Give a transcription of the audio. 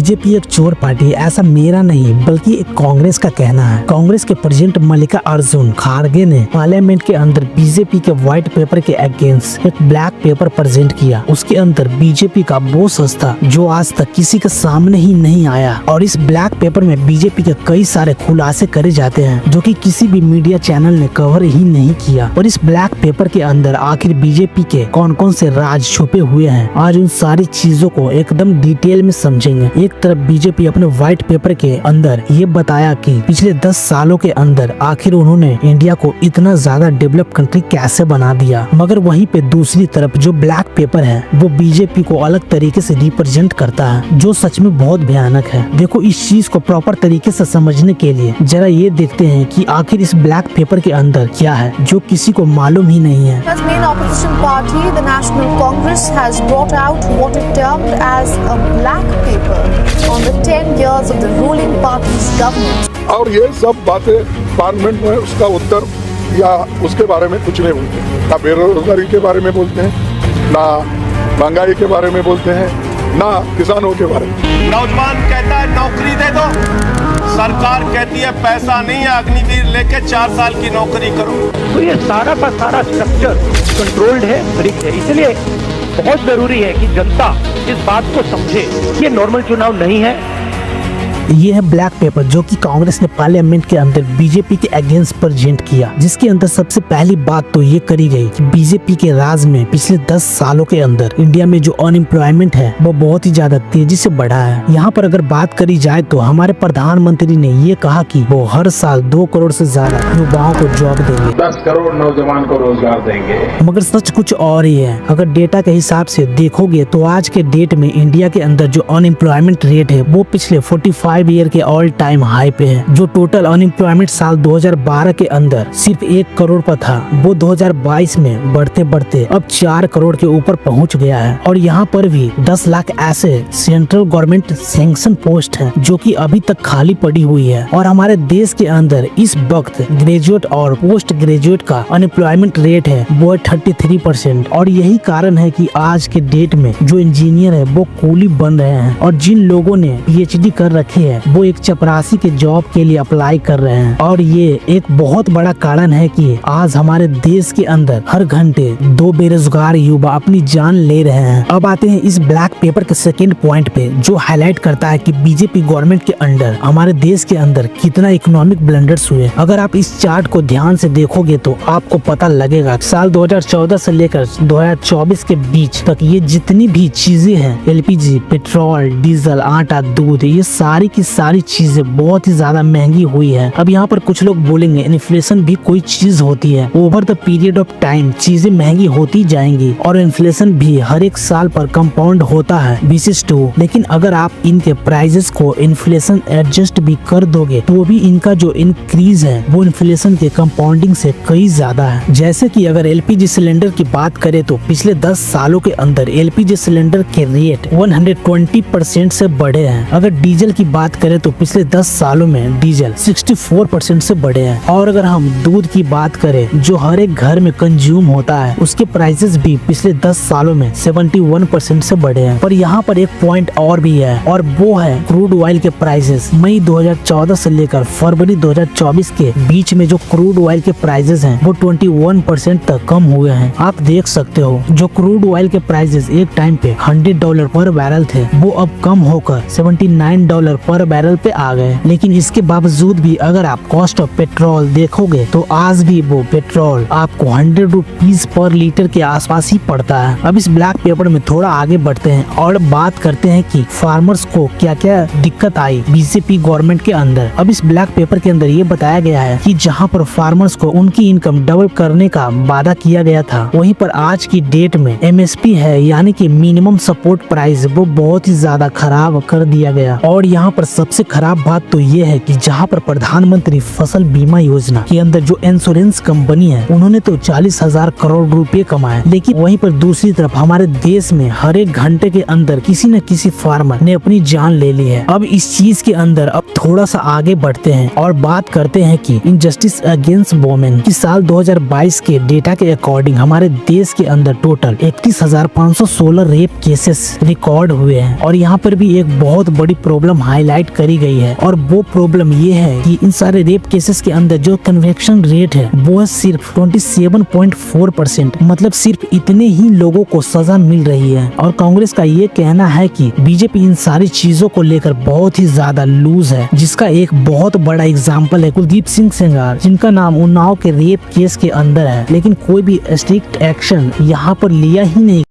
BJP एक चोर party है, ऐसा मेरा नहीं बल्कि एक कांग्रेस का कहना है। कांग्रेस के प्रेसिडेंट मल्लिकार्जुन खड़गे ने पार्लियामेंट के अंदर बीजेपी के व्हाइट पेपर के अगेंस्ट एक ब्लैक पेपर प्रेजेंट किया। उसके अंदर बीजेपी का वो सस्ता जो आज तक किसी के सामने ही नहीं आया, और इस ब्लैक पेपर में बीजेपी के कई सारे खुलासे करे जाते हैं जो कि किसी भी मीडिया चैनल ने कवर ही नहीं किया। और इस ब्लैक पेपर के अंदर आखिर बीजेपी के कौन कौन से राज छुपे हुए हैं, आज उन सारी चीजों को एकदम डिटेल में समझेंगे। एक तरफ बीजेपी अपने व्हाइट पेपर के अंदर ये बताया कि पिछले 10 सालों के अंदर आखिर उन्होंने इंडिया को इतना ज्यादा डेवलप कंट्री कैसे बना दिया, मगर वहीं पे दूसरी तरफ जो ब्लैक पेपर है वो बीजेपी को अलग तरीके से रिप्रेजेंट करता है, जो सच में बहुत भयानक है। देखो, इस चीज को प्रॉपर तरीके से समझने के लिए जरा ये देखते हैं कि आखिर इस ब्लैक पेपर के अंदर क्या है जो किसी को मालूम ही नहीं है। As main opposition party, the National Congress has brought out what it termed as a black paper on the 10 years of the ruling party's government. और ये सब बातें पार्लियामेंट में उसका उत्तर या उसके बारे में कुछ नहीं बोलते, ना बेरोजगारी के बारे में बोलते हैं, ना महंगाई के बारे में बोलते हैं, ना किसानों के बारे में। नौजवान कहता है नौकरी दे दो, सरकार कहती है पैसा नहीं है, अग्निवीर लेके 4 साल की नौकरी करो। तो ये सारा का सारा स्ट्रक्चर कंट्रोल्ड है, रिग्ड है। इसलिए बहुत जरूरी है कि जनता इस बात को समझे ये नॉर्मल चुनाव नहीं है। ये है ब्लैक पेपर जो कि कांग्रेस ने पार्लियामेंट के अंदर बीजेपी के अगेंस्ट प्रेजेंट किया, जिसके अंदर सबसे पहली बात तो ये करी गई कि बीजेपी के राज में पिछले 10 सालों के अंदर इंडिया में जो अनएम्प्लॉयमेंट है वो बहुत ही ज्यादा तेजी से बढ़ा है। यहाँ पर अगर बात करी जाए तो हमारे प्रधानमंत्री ने ये कहा कि वो हर साल 2 करोड़ से ज्यादा युवाओं को जॉब देंगे, 10 करोड़ नौजवान को रोजगार देंगे। मगर सच कुछ और ही है। अगर डेटा के हिसाब से देखोगे तो आज के डेट में इंडिया के अंदर जो अनएम्प्लॉयमेंट रेट है वो पिछले 45 ईयर के ऑल टाइम हाई पे है। जो टोटल अनएम्प्लॉयमेंट साल 2012 के अंदर सिर्फ 1 करोड़ पर था, वो 2022 में बढ़ते बढ़ते अब 4 करोड़ के ऊपर पहुंच गया है। और यहाँ पर भी 10 लाख ऐसे सेंट्रल गवर्नमेंट सैंक्शन पोस्ट हैं जो कि अभी तक खाली पड़ी हुई है। और हमारे देश के अंदर इस वक्त ग्रेजुएट और पोस्ट ग्रेजुएट का अनएम्प्लॉयमेंट रेट है वो है 33%। और यही कारण है कि आज के डेट में जो इंजीनियर है वो कूली बन रहे हैं, और जिन लोगों ने PhD कर रखी है वो एक चपरासी के जॉब के लिए अप्लाई कर रहे हैं। और ये एक बहुत बड़ा कारण है कि आज हमारे देश के अंदर हर घंटे 2 बेरोजगार युवा अपनी जान ले रहे हैं। अब आते हैं इस ब्लैक पेपर के सेकंड पॉइंट पे, जो हाईलाइट करता है कि बीजेपी गवर्नमेंट के अंडर हमारे देश के अंदर कितना इकोनॉमिक ब्लंडर्स हुए। अगर आप इस चार्ट को ध्यान से देखोगे तो आपको पता लगेगा साल 2014 से लेकर 2024 के बीच तक ये जितनी भी चीजें हैं, LPG, पेट्रोल, डीजल, आटा, दूध, ये सारी की सारी चीजें बहुत ही ज्यादा महंगी हुई है। अब यहाँ पर कुछ लोग बोलेंगे इन्फ्लेशन भी कोई चीज होती है, over the period of time चीजें महंगी होती जाएंगी, और इन्फ्लेशन भी हर एक साल पर कंपाउंड होता है बेसिस टू। लेकिन अगर आप इनके प्राइसेस को इन्फ्लेशन एडजस्ट भी कर दोगे तो भी इनका जो इंक्रीज है वो इन्फ्लेशन के कंपाउंडिंग से कई ज्यादा है। जैसे कि अगर LPG सिलेंडर की बात करें तो पिछले 10 सालों के अंदर LPG सिलेंडर के रेट 120% से बढ़े हैं। अगर डीजल की बात करें तो पिछले 10 सालों में डीजल 64% से बढ़े हैं। और अगर हम दूध की बात करें जो हर एक घर में कंज्यूम होता है, उसके प्राइसेस भी पिछले 10 सालों में 71% से बढ़े हैं। पर यहाँ पर एक पॉइंट और भी है, और वो है क्रूड ऑयल के प्राइसेस। मई 2014 से लेकर फरवरी 2024 के बीच में जो क्रूड ऑयल के प्राइसेस हैं वो 21% तक कम हुए हैं। आप देख सकते हो जो क्रूड ऑयल के प्राइसेस एक टाइम पे $100 पर बैरल थे वो अब कम होकर $79 पर बैरल पे आ गए। लेकिन इसके बावजूद भी अगर आप कॉस्ट ऑफ पेट्रोल देखोगे तो आज भी वो पेट्रोल आपको 100 रुपीज पर लीटर के आसपास ही पड़ता है। अब इस ब्लैक पेपर में थोड़ा आगे बढ़ते हैं और बात करते हैं कि फार्मर्स को क्या क्या दिक्कत आई बीजेपी गवर्नमेंट के अंदर। अब इस ब्लैक पेपर के अंदर ये बताया गया है कि जहाँ पर फार्मर्स को उनकी इनकम डबल करने का वादा किया गया था, वहीं पर आज की डेट में MSP है यानी कि मिनिमम सपोर्ट प्राइस वो बहुत ही ज्यादा खराब कर दिया गया। और यहाँ पर सबसे खराब बात तो ये है कि जहाँ पर प्रधानमंत्री फसल बीमा योजना के अंदर जो इंश्योरेंस कंपनी है उन्होंने तो 40,000 करोड़ रुपए कमाए, लेकिन वहीं पर दूसरी तरफ हमारे देश में हर एक घंटे के अंदर किसी न किसी फार्मर ने अपनी जान ले ली है। अब इस चीज के अंदर अब थोड़ा सा आगे बढ़ते हैं और बात करते हैं कि इनजस्टिस अगेंस्ट वोमेन की साल 2022 के डेटा के अकॉर्डिंग हमारे देश के अंदर टोटल 31,516 रेप केसेस रिकॉर्ड हुए हैं। और यहाँ पर भी एक बहुत बड़ी प्रॉब्लम हाईलाइट करी गई है, और वो प्रॉब्लम ये है कि इन सारे रेप केसेस के अंदर जो कन्विक्शन रेट है वो है सिर्फ 27.4%। मतलब सिर्फ इतने ही लोगों को सजा मिल रही है। और कांग्रेस का ये कहना है कि बीजेपी इन सारी चीजों को लेकर बहुत ही ज्यादा लूज है, जिसका एक बहुत बड़ा एग्जाम्पल है कुलदीप सिंह सेंगार, जिनका नाम उन्नाव के रेप केस के अंदर है, लेकिन कोई भी स्ट्रिक्ट एक्शन यहाँ पर लिया ही नहीं।